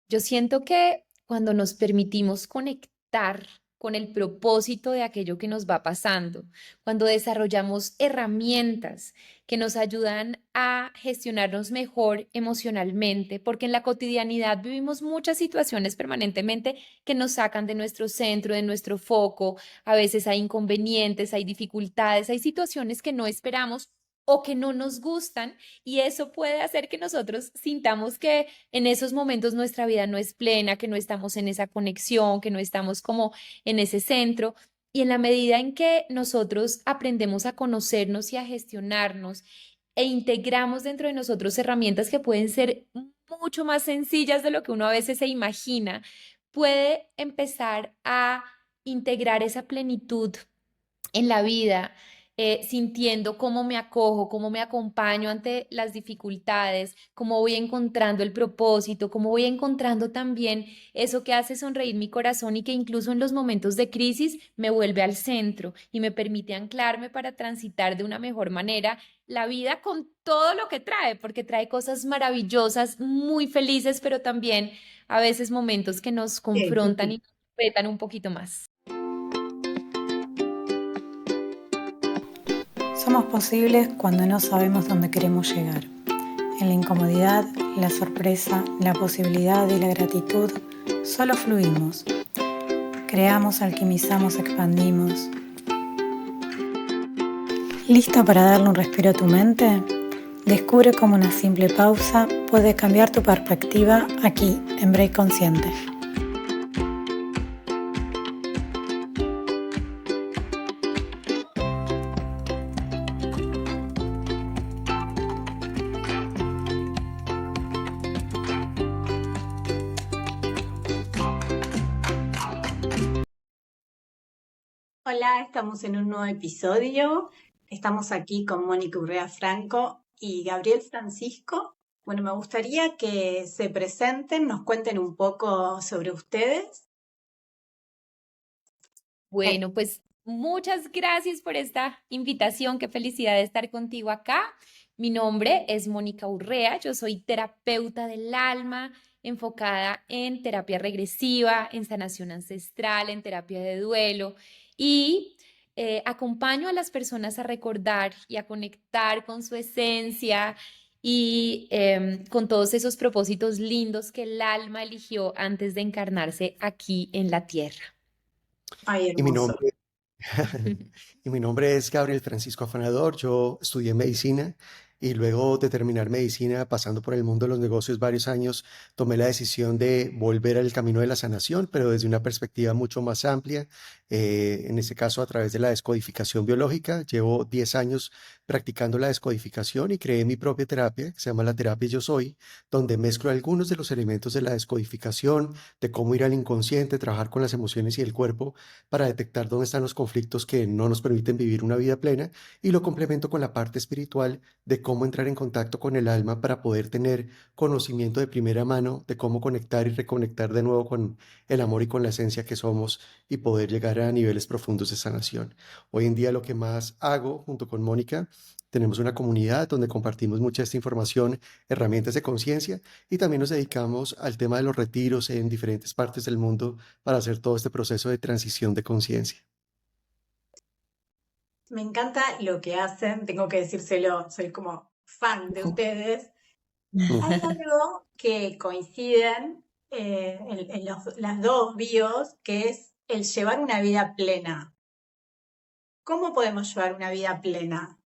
Yo siento que cuando nos permitimos conectar con el propósito de aquello que nos va pasando, cuando desarrollamos herramientas que nos ayudan a gestionarnos mejor emocionalmente, porque en la cotidianidad vivimos muchas situaciones permanentemente que nos sacan de nuestro centro, de nuestro foco. A veces hay inconvenientes, hay dificultades, hay situaciones que no esperamos o que no nos gustan, y eso puede hacer que nosotros sintamos que en esos momentos nuestra vida no es plena, que no estamos en esa conexión, que no estamos como en ese centro. Y en la medida en que nosotros aprendemos a conocernos y a gestionarnos e integramos dentro de nosotros herramientas que pueden ser mucho más sencillas de lo que uno a veces se imagina, puede empezar a integrar esa plenitud en la vida, sintiendo cómo me acojo, cómo me acompaño ante las dificultades, cómo voy encontrando el propósito, cómo voy encontrando también eso que hace sonreír mi corazón y que incluso en los momentos de crisis me vuelve al centro y me permite anclarme para transitar de una mejor manera la vida con todo lo que trae, porque trae cosas maravillosas, muy felices, pero también a veces momentos que nos Sí, sí, confrontan y sí. nos retan un poquito más. Somos posibles cuando no sabemos dónde queremos llegar. En la incomodidad, la sorpresa, la posibilidad y la gratitud, solo fluimos. Creamos, alquimizamos, expandimos. ¿Lista para darle un respiro a tu mente? Descubre cómo una simple pausa puede cambiar tu perspectiva aquí, en Break Consciente. Hola, estamos en un nuevo episodio. Estamos aquí con Mónica Urrea Franco y Gabriel Francisco. Bueno, me gustaría que se presenten, nos cuenten un poco sobre ustedes. Eh, Bueno, pues muchas gracias por esta invitación. Qué felicidad de estar contigo acá. Mi nombre es Mónica Urrea. Yo soy terapeuta del alma, enfocada en terapia regresiva, en sanación ancestral, en terapia de duelo, y acompaño a las personas a recordar y a conectar con su esencia y con todos esos propósitos lindos que el alma eligió antes de encarnarse aquí en la tierra. Ay, Y mi hermoso. nombre, y mi nombre es Gabriel Francisco Afanador. Yo estudié medicina y luego de terminar medicina, pasando por el mundo de los negocios varios años, tomé la decisión de volver al camino de la sanación, pero desde una perspectiva mucho más amplia, en este caso a través de la descodificación biológica. Llevo 10 años practicando la descodificación y creé mi propia terapia, que se llama la terapia Yo Soy, donde mezclo algunos de los elementos de la descodificación, de cómo ir al inconsciente, trabajar con las emociones y el cuerpo para detectar dónde están los conflictos que no nos permiten vivir una vida plena, y lo complemento con la parte espiritual de cómo entrar en contacto con el alma para poder tener conocimiento de primera mano de cómo conectar y reconectar de nuevo con el amor y con la esencia que somos y poder llegar a niveles profundos de sanación. Hoy en día lo que más hago junto con Mónica, tenemos una comunidad donde compartimos mucha esta información, herramientas de conciencia, y también nos dedicamos al tema de los retiros en diferentes partes del mundo para hacer todo este proceso de transición de conciencia. Me encanta lo que hacen, tengo que decírselo, soy como fan de Ujú. ustedes. Hay Ujú. algo que coinciden en las dos bios, que es el llevar una vida plena. ¿Cómo podemos llevar una vida plena?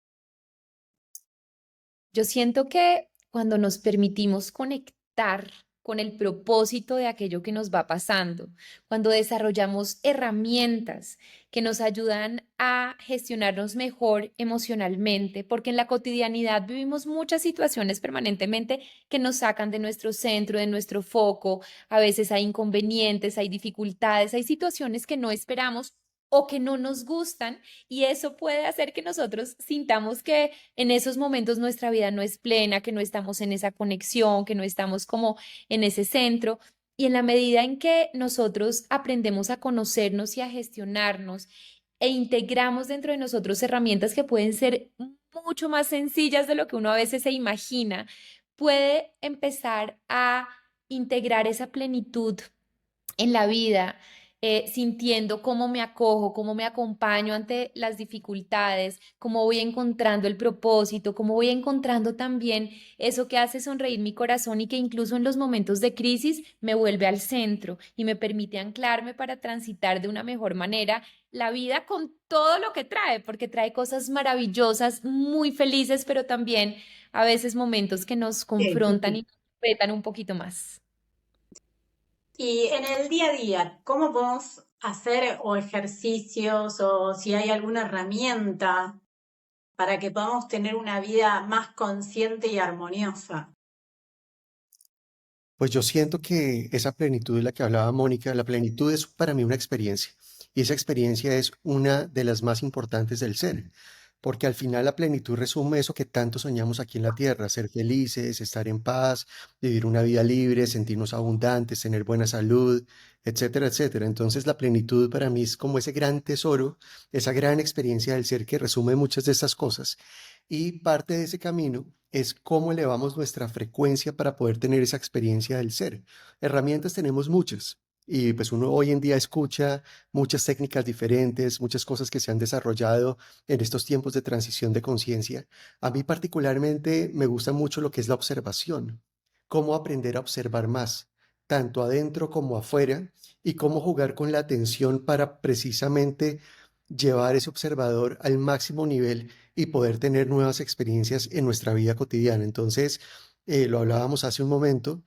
Yo siento que cuando nos permitimos conectar con el propósito de aquello que nos va pasando, cuando desarrollamos herramientas que nos ayudan a gestionarnos mejor emocionalmente, porque en la cotidianidad vivimos muchas situaciones permanentemente que nos sacan de nuestro centro, de nuestro foco. A veces hay inconvenientes, hay dificultades, hay situaciones que no esperamos o que no nos gustan, y eso puede hacer que nosotros sintamos que en esos momentos nuestra vida no es plena, que no estamos en esa conexión, que no estamos como en ese centro. Y en la medida en que nosotros aprendemos a conocernos y a gestionarnos e integramos dentro de nosotros herramientas que pueden ser mucho más sencillas de lo que uno a veces se imagina, puede empezar a integrar esa plenitud en la vida, sintiendo cómo me acojo, cómo me acompaño ante las dificultades, cómo voy encontrando el propósito, cómo voy encontrando también eso que hace sonreír mi corazón y que incluso en los momentos de crisis me vuelve al centro y me permite anclarme para transitar de una mejor manera la vida con todo lo que trae, porque trae cosas maravillosas, muy felices, pero también a veces momentos que nos Sí, sí, confrontan sí. y nos retan un poquito más. Y en el día a día, ¿cómo podemos hacer o ejercicios o si hay alguna herramienta para que podamos tener una vida más consciente y armoniosa? Pues yo siento que esa plenitud de la que hablaba Mónica, la plenitud es para mí una experiencia y esa experiencia es una de las más importantes del ser, porque al final la plenitud resume eso que tanto soñamos aquí en la tierra, ser felices, estar en paz, vivir una vida libre, sentirnos abundantes, tener buena salud, etcétera, etcétera. Entonces la plenitud para mí es como ese gran tesoro, esa gran experiencia del ser que resume muchas de estas cosas. Y parte de ese camino es cómo elevamos nuestra frecuencia para poder tener esa experiencia del ser. Herramientas tenemos muchas. Y pues uno hoy en día escucha muchas técnicas diferentes, muchas cosas que se han desarrollado en estos tiempos de transición de conciencia. A mí particularmente me gusta mucho lo que es la observación, cómo aprender a observar más, tanto adentro como afuera, y cómo jugar con la atención para precisamente llevar ese observador al máximo nivel y poder tener nuevas experiencias en nuestra vida cotidiana. Entonces, lo hablábamos hace un momento,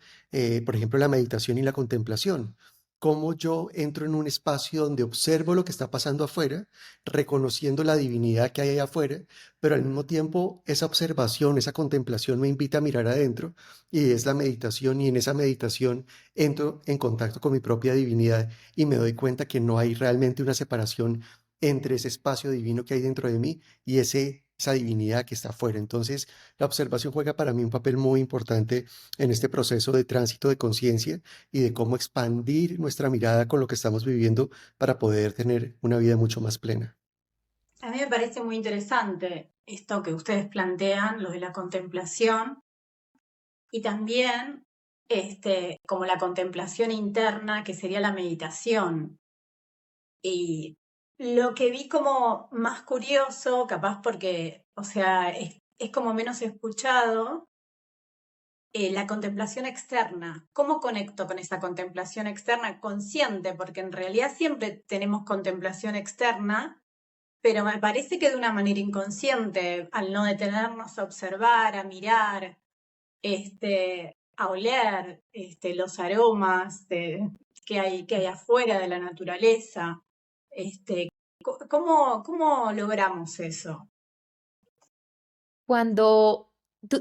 por ejemplo, la meditación y la contemplación. Cómo yo entro en un espacio donde observo lo que está pasando afuera, reconociendo la divinidad que hay allá afuera, pero al mismo tiempo esa observación, esa contemplación me invita a mirar adentro y es la meditación y en esa meditación entro en contacto con mi propia divinidad y me doy cuenta que no hay realmente una separación entre ese espacio divino que hay dentro de mí y esa divinidad que está afuera. Entonces, la observación juega para mí un papel muy importante en este proceso de tránsito de conciencia y de cómo expandir nuestra mirada con lo que estamos viviendo para poder tener una vida mucho más plena. A mí me parece muy interesante esto que ustedes plantean, lo de la contemplación, y también como la contemplación interna, que sería la meditación. Y lo que vi como más curioso, capaz porque, o sea, es como menos escuchado, la contemplación externa. ¿Cómo conecto con esa contemplación externa consciente? Porque en realidad siempre tenemos contemplación externa, pero me parece que de una manera inconsciente, al no detenernos a observar, a mirar, a oler, los aromas que hay afuera de la naturaleza. Este, ¿cómo logramos eso? Cuando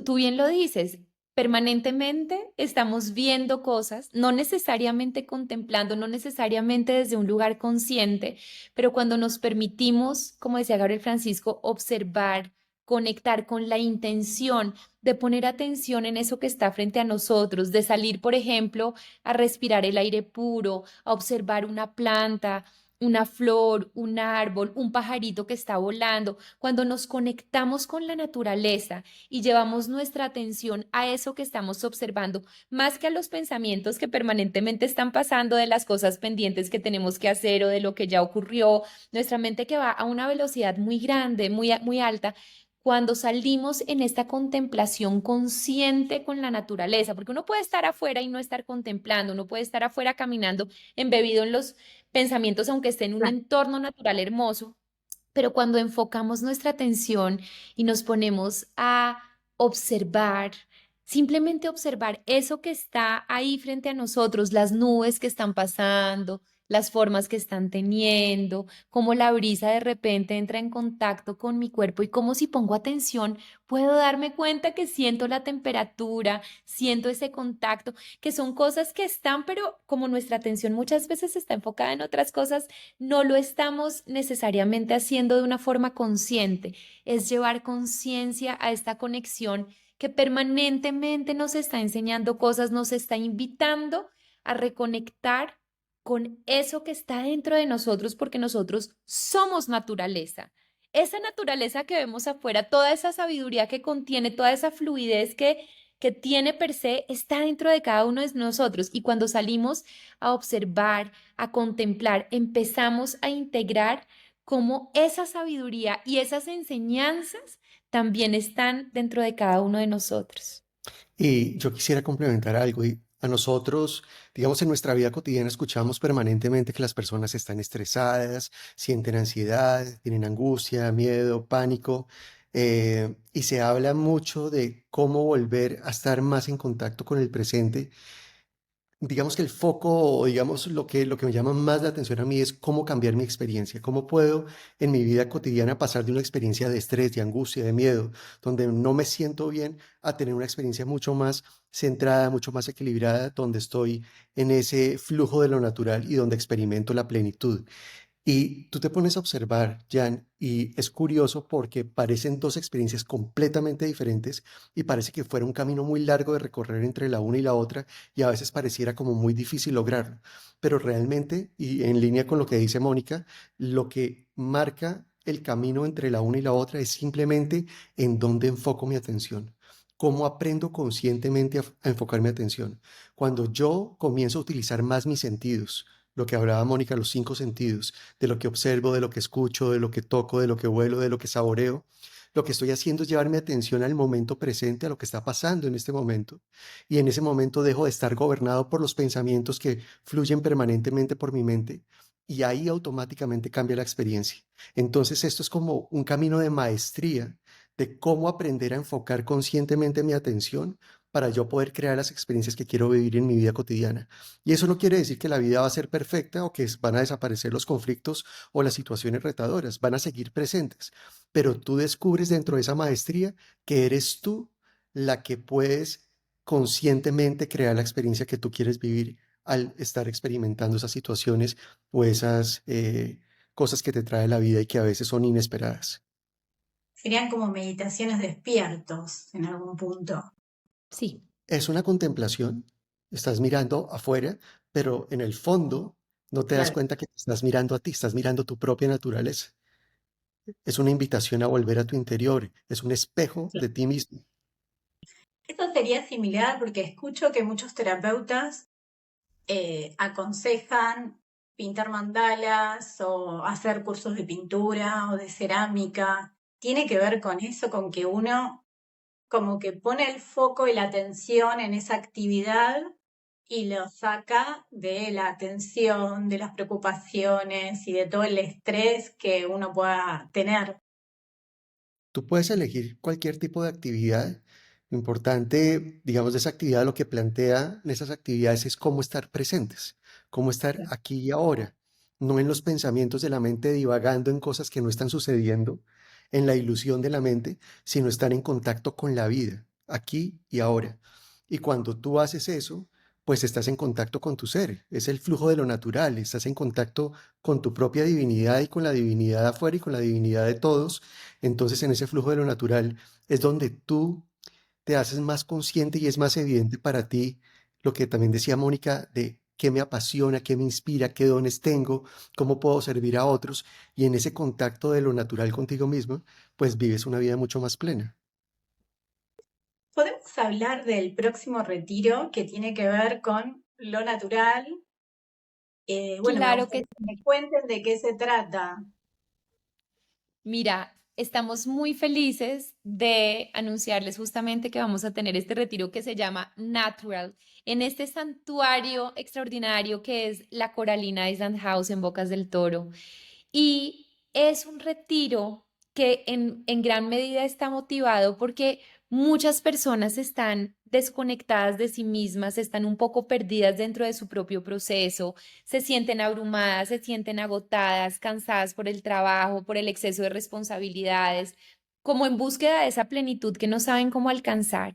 tú bien lo dices, permanentemente estamos viendo cosas, no necesariamente contemplando, no necesariamente desde un lugar consciente, pero cuando nos permitimos, como decía Gabriel Francisco, observar, conectar con la intención de poner atención en eso que está frente a nosotros, de salir, por ejemplo, a respirar el aire puro, a observar una planta, una flor, un árbol, un pajarito que está volando. Cuando nos conectamos con la naturaleza y llevamos nuestra atención a eso que estamos observando, más que a los pensamientos que permanentemente están pasando de las cosas pendientes que tenemos que hacer o de lo que ya ocurrió, nuestra mente que va a una velocidad muy grande, muy alta. Cuando salimos en esta contemplación consciente con la naturaleza, porque uno puede estar afuera y no estar contemplando, uno puede estar afuera caminando embebido en los pensamientos, aunque esté en un entorno natural hermoso, pero cuando enfocamos nuestra atención y nos ponemos a observar, simplemente observar eso que está ahí frente a nosotros, las nubes que están pasando, las formas que están teniendo, cómo la brisa de repente entra en contacto con mi cuerpo y cómo si pongo atención puedo darme cuenta que siento la temperatura, siento ese contacto, que son cosas que están, pero como nuestra atención muchas veces está enfocada en otras cosas, no lo estamos necesariamente haciendo de una forma consciente. Es llevar conciencia a esta conexión que permanentemente nos está enseñando cosas, nos está invitando a reconectar con eso que está dentro de nosotros, porque nosotros somos naturaleza. Esa naturaleza que vemos afuera, toda esa sabiduría que contiene, toda esa fluidez que que tiene per se está dentro de cada uno de nosotros. Y cuando salimos a observar, a contemplar, empezamos a integrar cómo esa sabiduría y esas enseñanzas también están dentro de cada uno de nosotros. Y yo quisiera complementar algo. Y a nosotros, digamos, en nuestra vida cotidiana escuchamos permanentemente que las personas están estresadas, sienten ansiedad, tienen angustia, miedo, pánico, y se habla mucho de cómo volver a estar más en contacto con el presente. Digamos que el foco, o digamos lo que me llama más la atención a mí es cómo cambiar mi experiencia, cómo puedo en mi vida cotidiana pasar de una experiencia de estrés, de angustia, de miedo, donde no me siento bien, a tener una experiencia mucho más centrada, mucho más equilibrada, donde estoy en ese flujo de lo natural y donde experimento la plenitud. Y tú te pones a observar, Jan, y es curioso porque parecen dos experiencias completamente diferentes y parece que fuera un camino muy largo de recorrer entre la una y la otra y a veces pareciera como muy difícil lograrlo. Pero realmente, y en línea con lo que dice Mónica, lo que marca el camino entre la una y la otra es simplemente en dónde enfoco mi atención. Cómo aprendo conscientemente a enfocar mi atención. Cuando yo comienzo a utilizar más mis sentidos, lo que hablaba Mónica, los cinco sentidos, de lo que observo, de lo que escucho, de lo que toco, de lo que huelo, de lo que saboreo. Lo que estoy haciendo es llevar mi atención al momento presente, a lo que está pasando en este momento. Y en ese momento dejo de estar gobernado por los pensamientos que fluyen permanentemente por mi mente. Y ahí automáticamente cambia la experiencia. Entonces esto es como un camino de maestría de cómo aprender a enfocar conscientemente mi atención para yo poder crear las experiencias que quiero vivir en mi vida cotidiana. Y eso no quiere decir que la vida va a ser perfecta o que van a desaparecer los conflictos o las situaciones retadoras, van a seguir presentes, pero tú descubres dentro de esa maestría que eres tú la que puedes conscientemente crear la experiencia que tú quieres vivir al estar experimentando esas situaciones o esas cosas que te trae la vida y que a veces son inesperadas. Serían como meditaciones despiertos en algún punto. Sí. Es una contemplación, estás mirando afuera, pero en el fondo no te das Claro. cuenta que te estás mirando a ti, estás mirando tu propia naturaleza. Es una invitación a volver a tu interior, es un espejo de ti mismo. Esto sería similar porque escucho que muchos terapeutas aconsejan pintar mandalas o hacer cursos de pintura o de cerámica. Tiene que ver con eso, con que uno como que pone el foco y la atención en esa actividad y lo saca de la atención, de las preocupaciones y de todo el estrés que uno pueda tener. Tú puedes elegir cualquier tipo de actividad. Lo importante, digamos, de esa actividad, lo que plantea en esas actividades es cómo estar presentes, cómo estar aquí y ahora, no en los pensamientos de la mente divagando en cosas que no están sucediendo, en la ilusión de la mente, sino estar en contacto con la vida, aquí y ahora. Y cuando tú haces eso, pues estás en contacto con tu ser, es el flujo de lo natural, estás en contacto con tu propia divinidad y con la divinidad de afuera y con la divinidad de todos. Entonces, en ese flujo de lo natural es donde tú te haces más consciente y es más evidente para ti lo que también decía Mónica de qué me apasiona, qué me inspira, qué dones tengo, cómo puedo servir a otros. Y en ese contacto de lo natural contigo mismo, pues vives una vida mucho más plena. Podemos hablar del próximo retiro que tiene que ver con lo natural. Bueno, me Claro que gustaría que me cuenten de qué se trata. Mira, estamos muy felices de anunciarles justamente que vamos a tener este retiro que se llama Natural, en este santuario extraordinario que es la Coralina Island House en Bocas del Toro. Y es un retiro que en gran medida está motivado porque muchas personas están desconectadas de sí mismas, están un poco perdidas dentro de su propio proceso, se sienten abrumadas, se sienten agotadas, cansadas por el trabajo, por el exceso de responsabilidades, como en búsqueda de esa plenitud que no saben cómo alcanzar.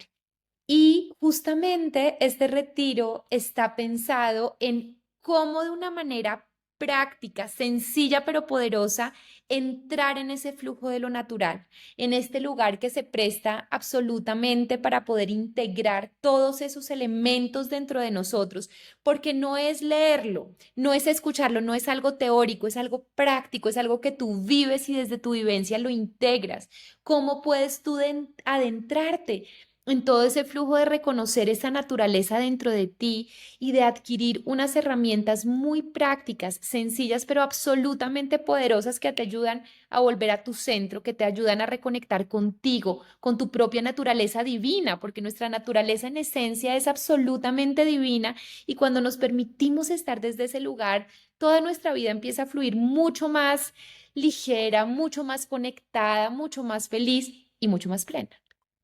Y justamente este retiro está pensado en cómo de una manera práctica, sencilla pero poderosa, entrar en ese flujo de lo natural, en este lugar que se presta absolutamente para poder integrar todos esos elementos dentro de nosotros, porque no es leerlo, no es escucharlo, no es algo teórico, es algo práctico, es algo que tú vives y desde tu vivencia lo integras. ¿Cómo puedes tú adentrarte? en todo ese flujo de reconocer esa naturaleza dentro de ti y de adquirir unas herramientas muy prácticas, sencillas, pero absolutamente poderosas que te ayudan a volver a tu centro, que te ayudan a reconectar contigo, con tu propia naturaleza divina, porque nuestra naturaleza en esencia es absolutamente divina y cuando nos permitimos estar desde ese lugar, toda nuestra vida empieza a fluir mucho más ligera, mucho más conectada, mucho más feliz y mucho más plena.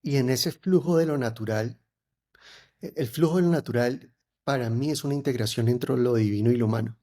Y en ese flujo de lo natural, el flujo de lo natural para mí es una integración entre lo divino y lo humano.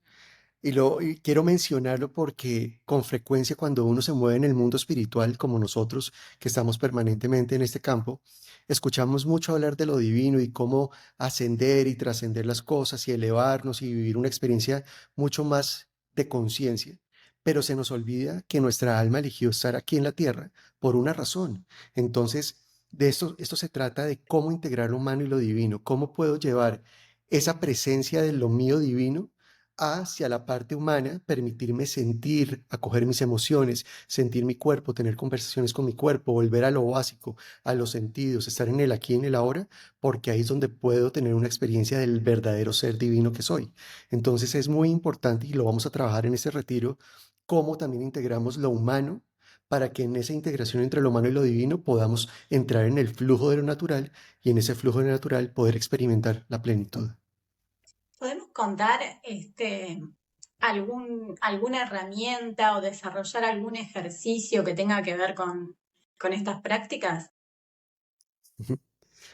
Y quiero mencionarlo porque con frecuencia cuando uno se mueve en el mundo espiritual como nosotros, que estamos permanentemente en este campo, escuchamos mucho hablar de lo divino y cómo ascender y trascender las cosas y elevarnos y vivir una experiencia mucho más de conciencia. Pero se nos olvida que nuestra alma eligió estar aquí en la tierra por una razón. Entonces, esto se trata de cómo integrar lo humano y lo divino, cómo puedo llevar esa presencia de lo mío divino hacia la parte humana, permitirme sentir, acoger mis emociones, sentir mi cuerpo, tener conversaciones con mi cuerpo, volver a lo básico, a los sentidos, estar en el aquí y en el ahora, porque ahí es donde puedo tener una experiencia del verdadero ser divino que soy. Entonces es muy importante y lo vamos a trabajar en este retiro, cómo también integramos lo humano para que en esa integración entre lo humano y lo divino podamos entrar en el flujo de lo natural y en ese flujo de lo natural poder experimentar la plenitud. ¿Podemos contar alguna herramienta o desarrollar algún ejercicio que tenga que ver con estas prácticas?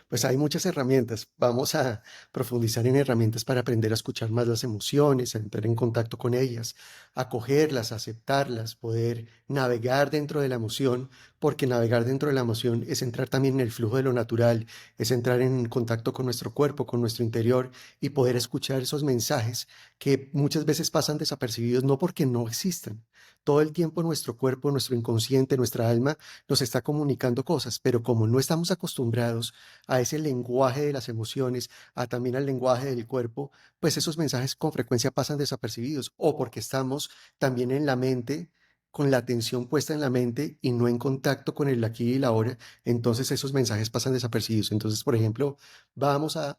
Pues hay muchas herramientas. Vamos a profundizar en herramientas para aprender a escuchar más las emociones, a entrar en contacto con ellas, acogerlas, aceptarlas, poder navegar dentro de la emoción, porque navegar dentro de la emoción es entrar también en el flujo de lo natural, es entrar en contacto con nuestro cuerpo, con nuestro interior y poder escuchar esos mensajes que muchas veces pasan desapercibidos, no porque no existan. Todo el tiempo nuestro cuerpo, nuestro inconsciente, nuestra alma nos está comunicando cosas, pero como no estamos acostumbrados a ese lenguaje de las emociones, a también al lenguaje del cuerpo, pues esos mensajes con frecuencia pasan desapercibidos o porque estamos también en la mente, con la atención puesta en la mente y no en contacto con el aquí y la ahora, entonces esos mensajes pasan desapercibidos. Entonces, por ejemplo, vamos a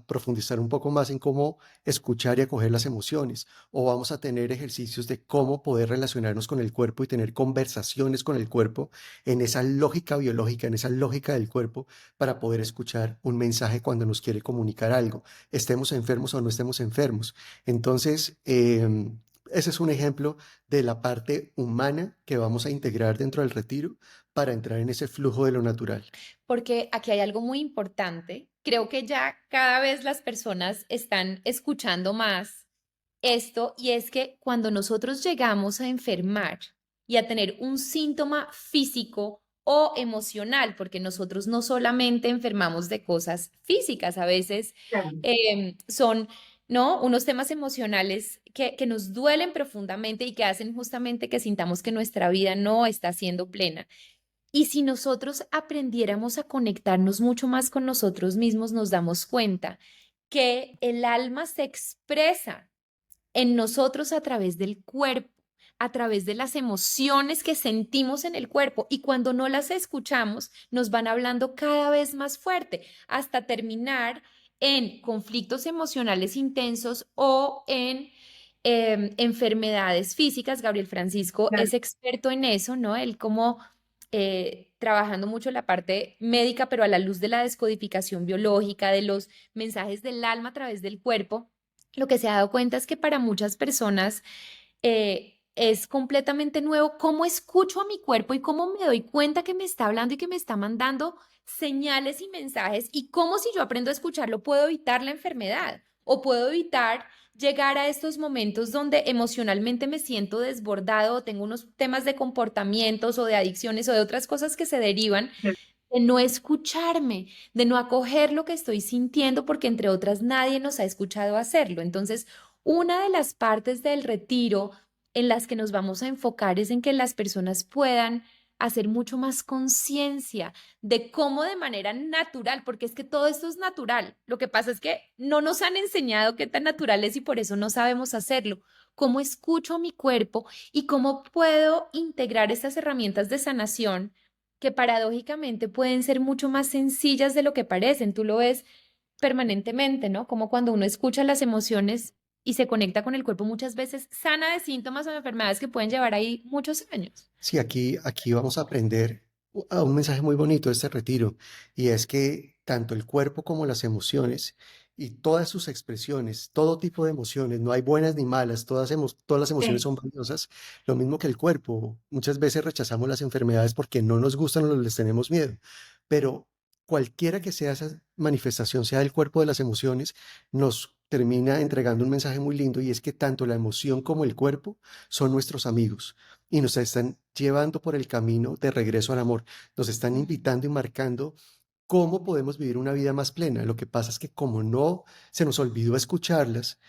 profundizar un poco más en cómo escuchar y acoger las emociones, o vamos a tener ejercicios de cómo poder relacionarnos con el cuerpo y tener conversaciones con el cuerpo en esa lógica biológica, en esa lógica del cuerpo, para poder escuchar un mensaje cuando nos quiere comunicar algo, estemos enfermos o no estemos enfermos. Entonces, ese es un ejemplo de la parte humana que vamos a integrar dentro del retiro para entrar en ese flujo de lo natural. Porque aquí hay algo muy importante. Creo que ya cada vez las personas están escuchando más esto y es que cuando nosotros llegamos a enfermar y a tener un síntoma físico o emocional, porque nosotros no solamente enfermamos de cosas físicas, a veces Claro. son, ¿no? Unos temas emocionales que nos duelen profundamente y que hacen justamente que sintamos que nuestra vida no está siendo plena. Y si nosotros aprendiéramos a conectarnos mucho más con nosotros mismos, nos damos cuenta que el alma se expresa en nosotros a través del cuerpo, a través de las emociones que sentimos en el cuerpo y cuando no las escuchamos, nos van hablando cada vez más fuerte hasta terminar en conflictos emocionales intensos o en enfermedades físicas. Gabriel Francisco Claro. es experto en eso, ¿no? Él como trabajando mucho la parte médica, pero a la luz de la descodificación biológica, de los mensajes del alma a través del cuerpo, lo que se ha dado cuenta es que para muchas personas es completamente nuevo cómo escucho a mi cuerpo y cómo me doy cuenta que me está hablando y que me está mandando señales y mensajes y cómo si yo aprendo a escucharlo puedo evitar la enfermedad o puedo evitar llegar a estos momentos donde emocionalmente me siento desbordado o tengo unos temas de comportamientos o de adicciones o de otras cosas que se derivan de no escucharme, de no acoger lo que estoy sintiendo, porque entre otras nadie nos ha escuchado hacerlo. Entonces, una de las partes del retiro en las que nos vamos a enfocar es en que las personas puedan hacer mucho más conciencia de cómo de manera natural, porque es que todo esto es natural. Lo que pasa es que no nos han enseñado qué tan natural es y por eso no sabemos hacerlo. Cómo escucho a mi cuerpo y cómo puedo integrar estas herramientas de sanación que paradójicamente pueden ser mucho más sencillas de lo que parecen. Tú lo ves permanentemente, ¿no? Como cuando uno escucha las emociones y se conecta con el cuerpo muchas veces sana de síntomas o de enfermedades que pueden llevar ahí muchos años. Sí, aquí vamos a aprender a un mensaje muy bonito de este retiro, y es que tanto el cuerpo como las emociones y todas sus expresiones, todo tipo de emociones, no hay buenas ni malas, todas las emociones Sí, son valiosas, lo mismo que el cuerpo. Muchas veces rechazamos las enfermedades porque no nos gustan o les tenemos miedo, pero cualquiera que sea esa manifestación, sea del cuerpo o de las emociones, nos termina entregando un mensaje muy lindo, y es que tanto la emoción como el cuerpo son nuestros amigos y nos están llevando por el camino de regreso al amor. Nos están invitando y marcando cómo podemos vivir una vida más plena. Lo que pasa es que como no se nos olvidó escucharlas,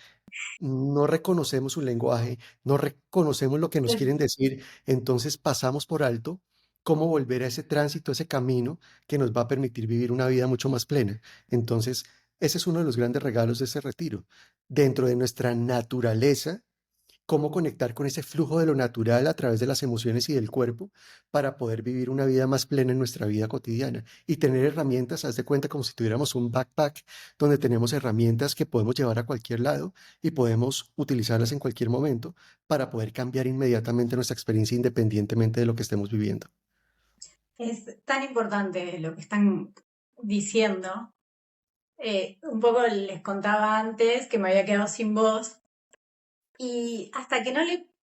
no reconocemos su lenguaje, no reconocemos lo que nos quieren decir, entonces pasamos por alto cómo volver a ese tránsito, ese camino que nos va a permitir vivir una vida mucho más plena. Entonces, ese es uno de los grandes regalos de ese retiro. Dentro de nuestra naturaleza, cómo conectar con ese flujo de lo natural a través de las emociones y del cuerpo para poder vivir una vida más plena en nuestra vida cotidiana y tener herramientas, haz de cuenta como si tuviéramos un backpack donde tenemos herramientas que podemos llevar a cualquier lado y podemos utilizarlas en cualquier momento para poder cambiar inmediatamente nuestra experiencia independientemente de lo que estemos viviendo. es tan importante lo que están diciendo. Un poco les contaba antes que me había quedado sin voz y hasta que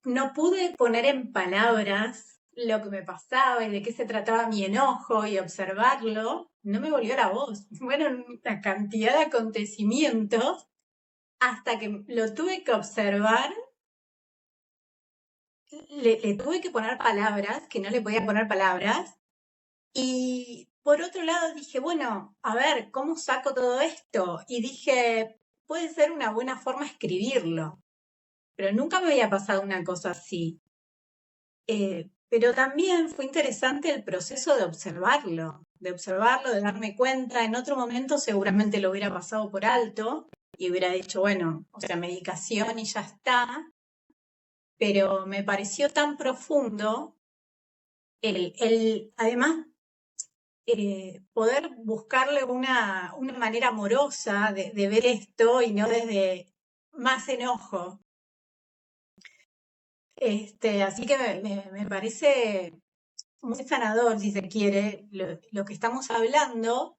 no pude poner en palabras lo que me pasaba y de qué se trataba mi enojo y observarlo, no me volvió la voz. Fueron una cantidad de acontecimientos hasta que lo tuve que observar, le tuve que poner palabras, que no le podía poner palabras. Y por otro lado dije, bueno, a ver, ¿cómo saco todo esto? Y dije, puede ser una buena forma escribirlo, pero nunca me había pasado una cosa así. Pero también fue interesante el proceso de observarlo, de darme cuenta. En otro momento seguramente lo hubiera pasado por alto y hubiera dicho, bueno, o sea, medicación y ya está, pero me pareció tan profundo además, poder buscarle una manera amorosa de ver esto y no desde más enojo. Así que me parece muy sanador, si se quiere, lo que estamos hablando.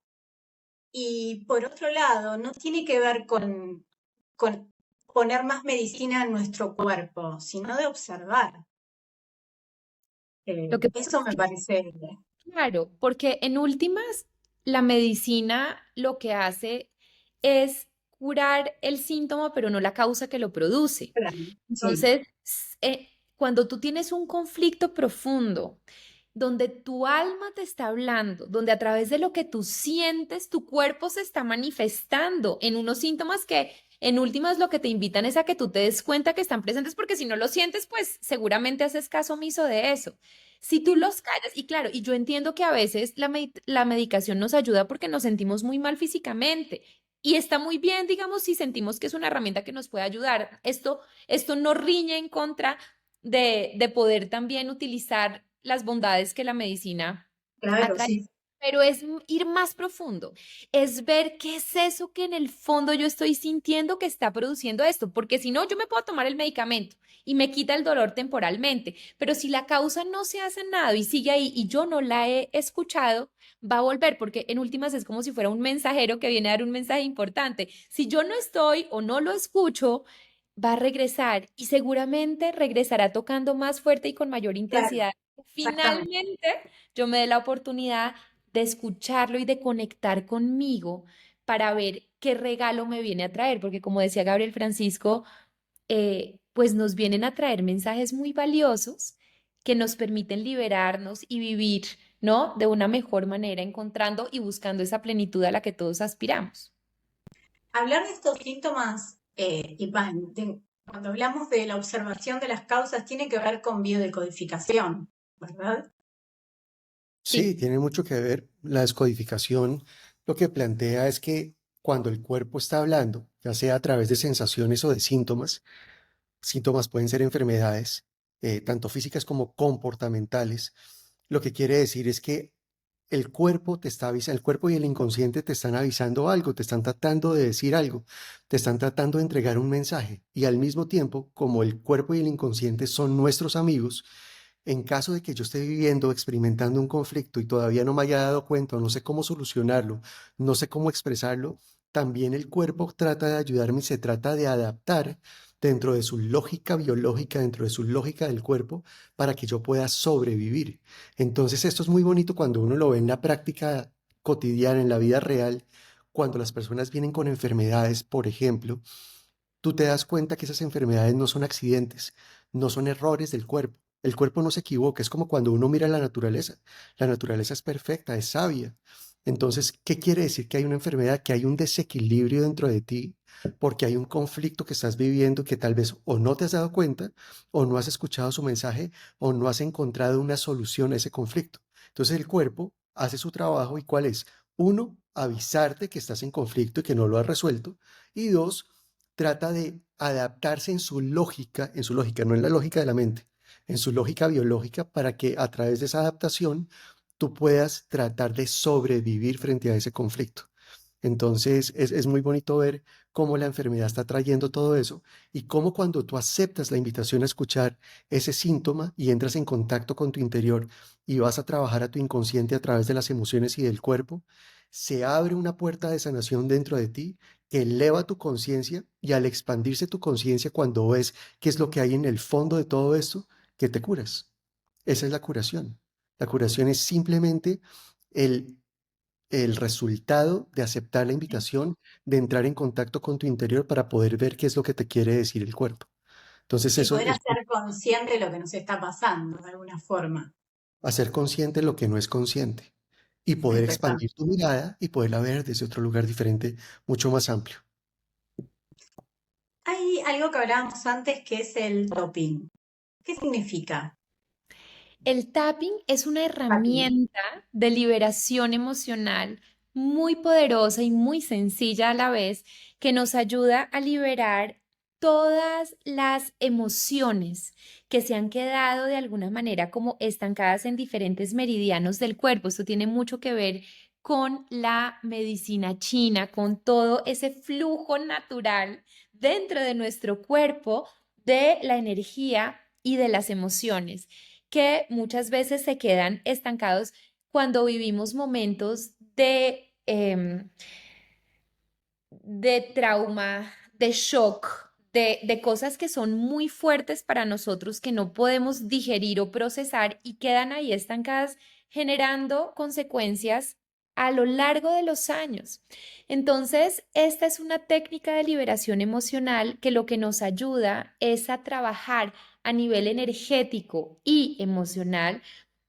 Y por otro lado, no tiene que ver con poner más medicina en nuestro cuerpo, sino de observar. Lo que pasa Eso es me que, parece claro, porque en últimas, la medicina lo que hace es curar el síntoma, pero no la causa que lo produce. claro. Sí, Entonces, cuando tú tienes un conflicto profundo, donde tu alma te está hablando, donde a través de lo que tú sientes, tu cuerpo se está manifestando en unos síntomas que en últimas lo que te invitan es a que tú te des cuenta que están presentes, porque si no lo sientes, pues seguramente haces caso omiso de eso. Si tú los callas, y claro, y yo entiendo que a veces la medicación nos ayuda porque nos sentimos muy mal físicamente. Y está muy bien, digamos, si sentimos que es una herramienta que nos puede ayudar. Esto no riñe en contra de poder también utilizar las bondades que la medicina claro, atrae. sí, Pero es ir más profundo, es ver qué es eso que en el fondo yo estoy sintiendo que está produciendo esto, porque si no, yo me puedo tomar el medicamento y me quita el dolor temporalmente, pero si la causa no se ha sanado y sigue ahí y yo no la he escuchado, va a volver, porque en últimas es como si fuera un mensajero que viene a dar un mensaje importante. Si yo no estoy o no lo escucho, va a regresar y seguramente regresará tocando más fuerte y con mayor claro, intensidad. exactamente. Finalmente, yo me dé la oportunidad de escucharlo y de conectar conmigo para ver qué regalo me viene a traer, porque como decía Gabriel Francisco, pues nos vienen a traer mensajes muy valiosos que nos permiten liberarnos y vivir, ¿no? De una mejor manera, encontrando y buscando esa plenitud a la que todos aspiramos. Hablar de estos síntomas, cuando hablamos de la observación de las causas, tiene que ver con biodecodificación, ¿verdad? Sí, Sí, tiene mucho que ver. La descodificación lo que plantea es que cuando el cuerpo está hablando, ya sea a través de sensaciones o de síntomas, síntomas pueden ser enfermedades, tanto físicas como comportamentales. Lo que quiere decir es que el cuerpo te está avisando, el cuerpo y el inconsciente te están avisando algo, te están tratando de decir algo, te están tratando de entregar un mensaje. Y al mismo tiempo, como el cuerpo y el inconsciente son nuestros amigos, en caso de que yo esté viviendo, experimentando un conflicto y todavía no me haya dado cuenta, o no sé cómo solucionarlo, no sé cómo expresarlo, también el cuerpo trata de ayudarme y se trata de adaptar dentro de su lógica biológica, dentro de su lógica del cuerpo, para que yo pueda sobrevivir. Entonces, esto es muy bonito cuando uno lo ve en la práctica cotidiana, en la vida real, cuando las personas vienen con enfermedades, por ejemplo, tú te das cuenta que esas enfermedades no son accidentes, no son errores del cuerpo. El cuerpo no se equivoca, es como cuando uno mira la naturaleza. La naturaleza es perfecta, es sabia. Entonces, ¿qué quiere decir que hay una enfermedad, que hay un desequilibrio dentro de ti, porque hay un conflicto que estás viviendo que tal vez o no te has dado cuenta, o no has escuchado su mensaje, o no has encontrado una solución a ese conflicto? Entonces, el cuerpo hace su trabajo. ¿Y cuál es? Uno, avisarte que estás en conflicto y que no lo has resuelto. Y dos, trata de adaptarse en su lógica, no en la lógica de la mente, en su lógica biológica, para que a través de esa adaptación tú puedas tratar de sobrevivir frente a ese conflicto. Entonces es muy bonito ver cómo la enfermedad está trayendo todo eso, y cómo cuando tú aceptas la invitación a escuchar ese síntoma y entras en contacto con tu interior y vas a trabajar a tu inconsciente a través de las emociones y del cuerpo, se abre una puerta de sanación dentro de ti que eleva tu conciencia, y al expandirse tu conciencia, cuando ves qué es lo que hay en el fondo de todo esto, que te curas. Esa es la curación. La curación es simplemente el el resultado de aceptar la invitación, de entrar en contacto con tu interior para poder ver qué es lo que te quiere decir el cuerpo. Entonces Sí, eso poder es hacer consciente de lo que nos está pasando de alguna forma. hacer consciente lo que no es consciente, y poder Empezar. expandir tu mirada y poderla ver desde otro lugar diferente, mucho más amplio. Hay algo que hablábamos antes que es el topping. ¿Qué significa? El tapping es una Tapping. herramienta de liberación emocional muy poderosa y muy sencilla a la vez, que nos ayuda a liberar todas las emociones que se han quedado de alguna manera como estancadas en diferentes meridianos del cuerpo. Esto tiene mucho que ver con la medicina china, con todo ese flujo natural dentro de nuestro cuerpo de la energía y de las emociones, que muchas veces se quedan estancados cuando vivimos momentos de trauma, de shock, de cosas que son muy fuertes para nosotros, que no podemos digerir o procesar y quedan ahí estancadas, generando consecuencias a lo largo de los años. Entonces, esta es una técnica de liberación emocional que lo que nos ayuda es a trabajar a nivel energético y emocional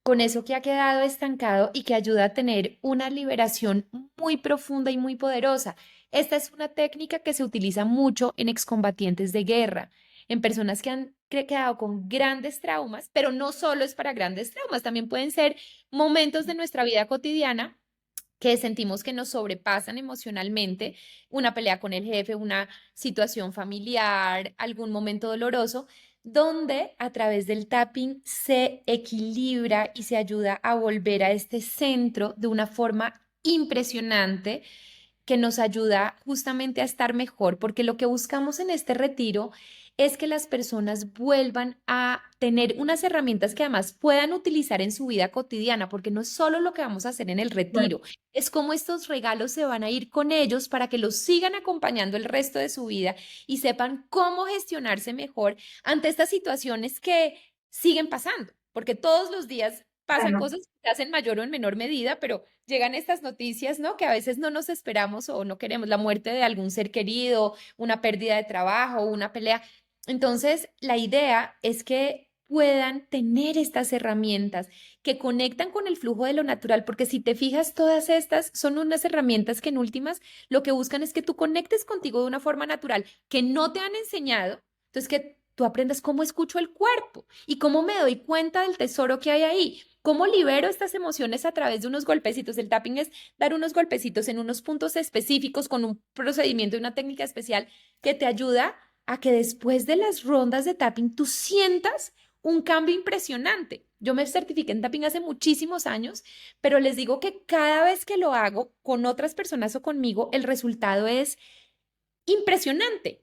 con eso que ha quedado estancado, y que ayuda a tener una liberación muy profunda y muy poderosa. Esta es una técnica que se utiliza mucho en excombatientes de guerra, en personas que han quedado con grandes traumas, pero no solo es para grandes traumas, también pueden ser momentos de nuestra vida cotidiana que sentimos que nos sobrepasan emocionalmente, una pelea con el jefe, una situación familiar, algún momento doloroso, donde a través del tapping se equilibra y se ayuda a volver a este centro de una forma impresionante, que nos ayuda justamente a estar mejor, porque lo que buscamos en este retiro es que las personas vuelvan a tener unas herramientas que además puedan utilizar en su vida cotidiana, porque no es solo lo que vamos a hacer en el retiro, es como estos regalos se van a ir con ellos para que los sigan acompañando el resto de su vida y sepan cómo gestionarse mejor ante estas situaciones que siguen pasando, porque todos los días pasan Claro. cosas quizás en mayor o en menor medida, pero llegan estas noticias, ¿no? Que a veces no nos esperamos o no queremos, la muerte de algún ser querido, una pérdida de trabajo, una pelea. Entonces, la idea es que puedan tener estas herramientas que conectan con el flujo de lo natural, porque si te fijas, todas estas son unas herramientas que en últimas lo que buscan es que tú conectes contigo de una forma natural, que no te han enseñado. Entonces, que tú aprendas cómo escucho el cuerpo y cómo me doy cuenta del tesoro que hay ahí. ¿Cómo libero estas emociones a través de unos golpecitos? El tapping es dar unos golpecitos en unos puntos específicos con un procedimiento y una técnica especial que te ayuda a que después de las rondas de tapping tú sientas un cambio impresionante. Yo me certifiqué en tapping hace muchísimos años, pero les digo que cada vez que lo hago con otras personas o conmigo, el resultado es impresionante.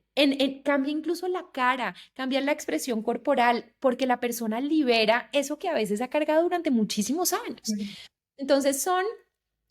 Cambia incluso la cara, cambia la expresión corporal, porque la persona libera eso que a veces ha cargado durante muchísimos años. Entonces son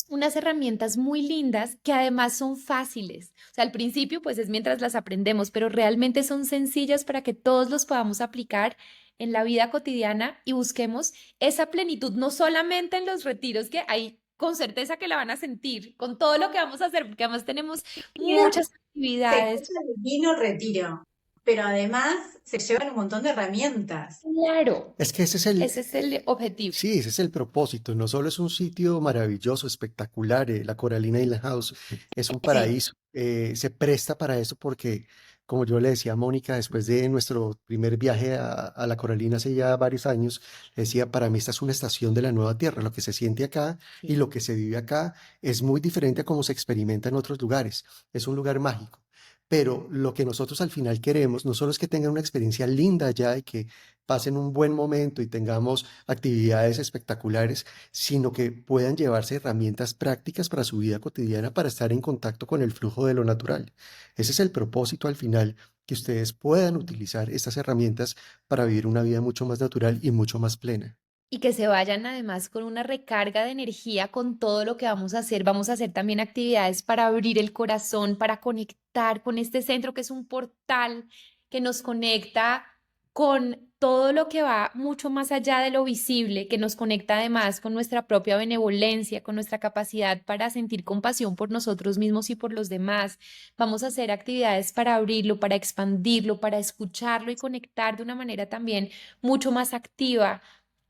unas herramientas muy lindas que además son fáciles. O sea, al principio pues es mientras las aprendemos, pero realmente son sencillas para que todos los podamos aplicar en la vida cotidiana y busquemos esa plenitud, no solamente en los retiros que hay con certeza que la van a sentir, con todo lo que vamos a hacer, porque además tenemos muchas Se actividades. escucha divino el retiro, pero además se llevan un montón de herramientas. Claro, Es que ese es el objetivo. sí, ese es el propósito. No solo es un sitio maravilloso, espectacular, la Coralina Island House es un Sí, paraíso. Se presta para eso porque, como yo le decía a Mónica, después de nuestro primer viaje a la Coralina hace ya varios años, le decía, para mí esta es una estación de la nueva tierra. Lo que se siente acá y Sí. lo que se vive acá es muy diferente a cómo se experimenta en otros lugares. Es un lugar mágico. Pero lo que nosotros al final queremos no solo es que tengan una experiencia linda allá y que pasen un buen momento y tengamos actividades espectaculares, sino que puedan llevarse herramientas prácticas para su vida cotidiana para estar en contacto con el flujo de lo natural. Ese es el propósito al final, que ustedes puedan utilizar estas herramientas para vivir una vida mucho más natural y mucho más plena. Y que se vayan además con una recarga de energía con todo lo que vamos a hacer. Vamos a hacer también actividades para abrir el corazón, para conectar con este centro que es un portal que nos conecta con todo lo que va mucho más allá de lo visible, que nos conecta además con nuestra propia benevolencia, con nuestra capacidad para sentir compasión por nosotros mismos y por los demás. Vamos a hacer actividades para abrirlo, para expandirlo, para escucharlo y conectar de una manera también mucho más activa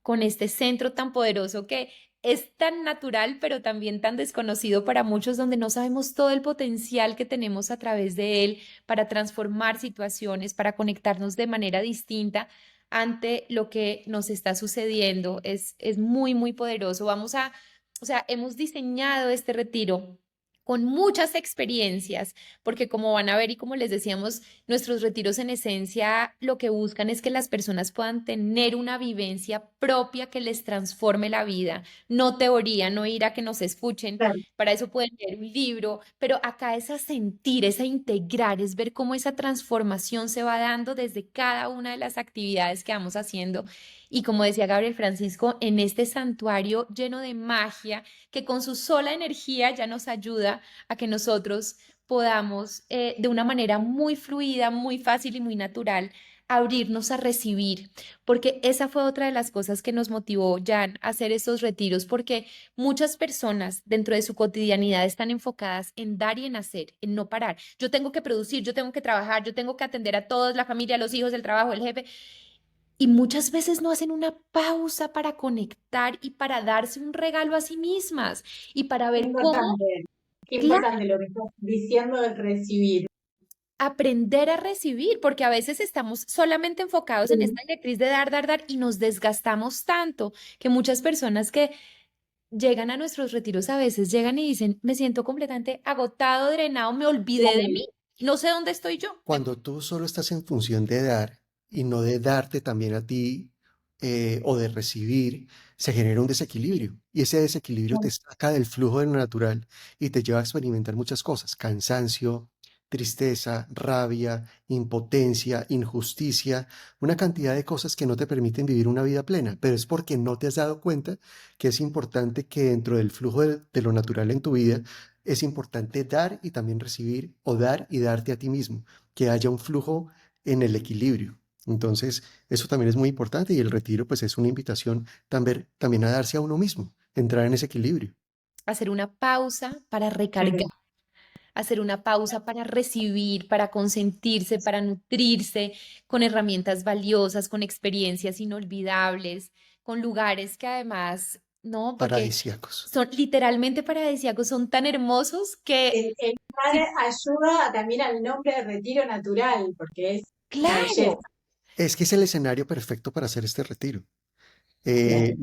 con este centro tan poderoso que es tan natural, pero también tan desconocido para muchos, donde no sabemos todo el potencial que tenemos a través de él para transformar situaciones, para conectarnos de manera distinta ante lo que nos está sucediendo. Es muy, muy poderoso. O sea, hemos diseñado este retiro con muchas experiencias, porque como van a ver y como les decíamos, nuestros retiros en esencia lo que buscan es que las personas puedan tener una vivencia propia que les transforme la vida, no teoría, no ir a que nos escuchen, claro. para eso pueden leer un libro, pero acá es a sentir, es a integrar, es ver cómo esa transformación se va dando desde cada una de las actividades que vamos haciendo. Y como decía Gabriel Francisco, en este santuario lleno de magia, que con su sola energía ya nos ayuda a que nosotros podamos de una manera muy fluida, muy fácil y muy natural abrirnos a recibir, porque esa fue otra de las cosas que nos motivó, Jan, a hacer estos retiros, porque muchas personas dentro de su cotidianidad están enfocadas en dar y en hacer, en no parar. Yo tengo que producir, yo tengo que trabajar, yo tengo que atender a todos, la familia, los hijos, el trabajo, el jefe, y muchas veces no hacen una pausa para conectar y para darse un regalo a sí mismas y para ver cómo, Qué claro, importante lo que estás diciendo del recibir. aprender a recibir, porque a veces estamos solamente enfocados en Sí. esta directriz de dar, dar, dar y nos desgastamos tanto que muchas personas que llegan a nuestros retiros a veces llegan y dicen, me siento completamente agotado, drenado, me olvidé de mí, no sé dónde estoy yo. Cuando tú solo estás en función de dar y no de darte también a ti o de recibir, se genera un desequilibrio y ese desequilibrio te saca del flujo de lo natural y te lleva a experimentar muchas cosas, cansancio, tristeza, rabia, impotencia, injusticia, una cantidad de cosas que no te permiten vivir una vida plena, pero es porque no te has dado cuenta que es importante que dentro del flujo de lo natural en tu vida es importante dar y también recibir o dar y darte a ti mismo, que haya un flujo en el equilibrio. Entonces, eso también es muy importante y el retiro pues es una invitación también a darse a uno mismo, entrar en ese equilibrio. Hacer una pausa para recargar, hacer una pausa para recibir, para consentirse, para nutrirse con herramientas valiosas, con experiencias inolvidables, con lugares que además, no, porque Paradisíacos. son literalmente paradisíacos, son tan hermosos que El sí, mar ayuda también al nombre de retiro natural, porque es una belleza. claro. Es que es el escenario perfecto para hacer este retiro. Eh,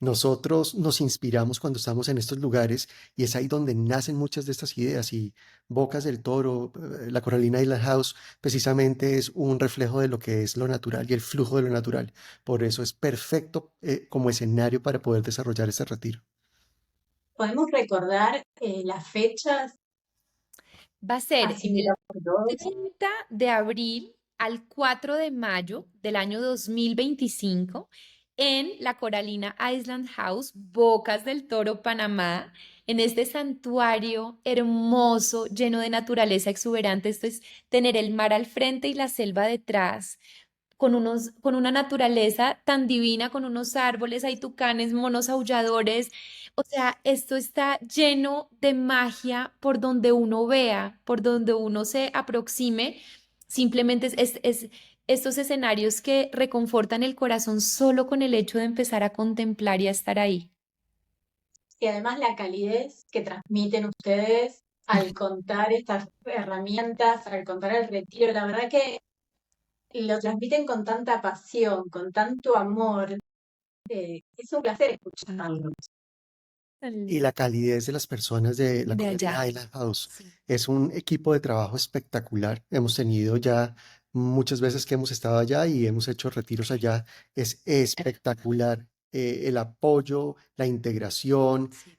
nosotros nos inspiramos cuando estamos en estos lugares y es ahí donde nacen muchas de estas ideas y Bocas del Toro, la Coralina Island House, precisamente es un reflejo de lo que es lo natural y el flujo de lo natural. Por eso es perfecto como escenario para poder desarrollar este retiro. ¿Podemos recordar las fechas? Va a ser Así del miramos todos. 30 de abril al 4 de mayo del año 2025 en la Coralina Island House, Bocas del Toro, Panamá, en este santuario hermoso, lleno de naturaleza exuberante. Esto es tener el mar al frente y la selva detrás, con una naturaleza tan divina, con unos árboles, hay tucanes, monos aulladores. O sea, esto está lleno de magia por donde uno vea, por donde uno se aproxime. Simplemente es estos escenarios que reconfortan el corazón solo con el hecho de empezar a contemplar y a estar ahí. Y además la calidez que transmiten ustedes al contar estas herramientas, al contar el retiro, la verdad que lo transmiten con tanta pasión, con tanto amor. Es un placer escucharlos. Y la calidez de las personas de la De Coralina allá. Island House Sí. es un equipo de trabajo espectacular. Hemos tenido ya muchas veces que hemos estado allá y hemos hecho retiros allá. Es espectacular el apoyo, la integración. Sí.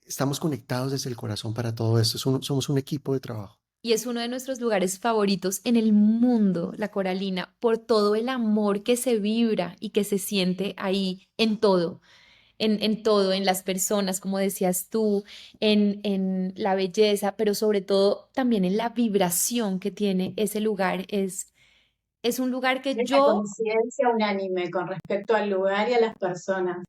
Estamos conectados desde el corazón para todo esto. Somos un equipo de trabajo. Y es uno de nuestros lugares favoritos en el mundo, la Coralina, por todo el amor que se vibra y que se siente ahí en todo, en todo, en las personas, como decías tú, en la belleza, pero sobre todo también en la vibración que tiene ese lugar. Es un lugar que Esa yo conciencia unánime con respecto al lugar y a las personas.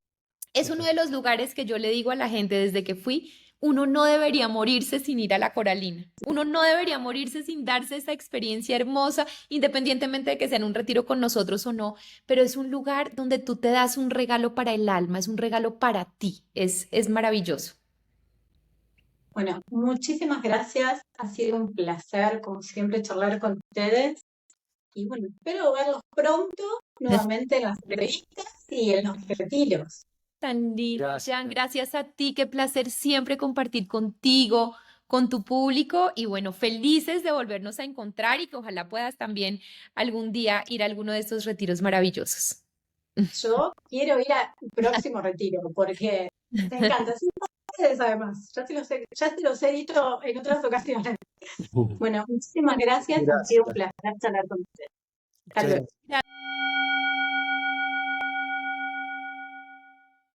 Es uno de los lugares que yo le digo a la gente desde que fui, uno no debería morirse sin ir a la Coralina. Uno no debería morirse sin darse esa experiencia hermosa, independientemente de que sea en un retiro con nosotros o no, pero es un lugar donde tú te das un regalo para el alma, es un regalo para ti, es maravilloso. Bueno, muchísimas gracias. Ha sido un placer, como siempre, charlar con ustedes. Y bueno, espero verlos pronto nuevamente en las entrevistas y en los retiros. Tan lindo, Gracias. Jan, gracias a ti, qué placer siempre compartir contigo, con tu público y bueno, felices de volvernos a encontrar y que ojalá puedas también algún día ir a alguno de estos retiros maravillosos. Yo quiero ir al próximo retiro porque me encanta. Sí, ustedes además, ya se los he dicho en otras ocasiones. Bueno, muchísimas gracias. Ha sido un Gracias. placer charlar con ustedes. Hasta Muchas luego. gracias.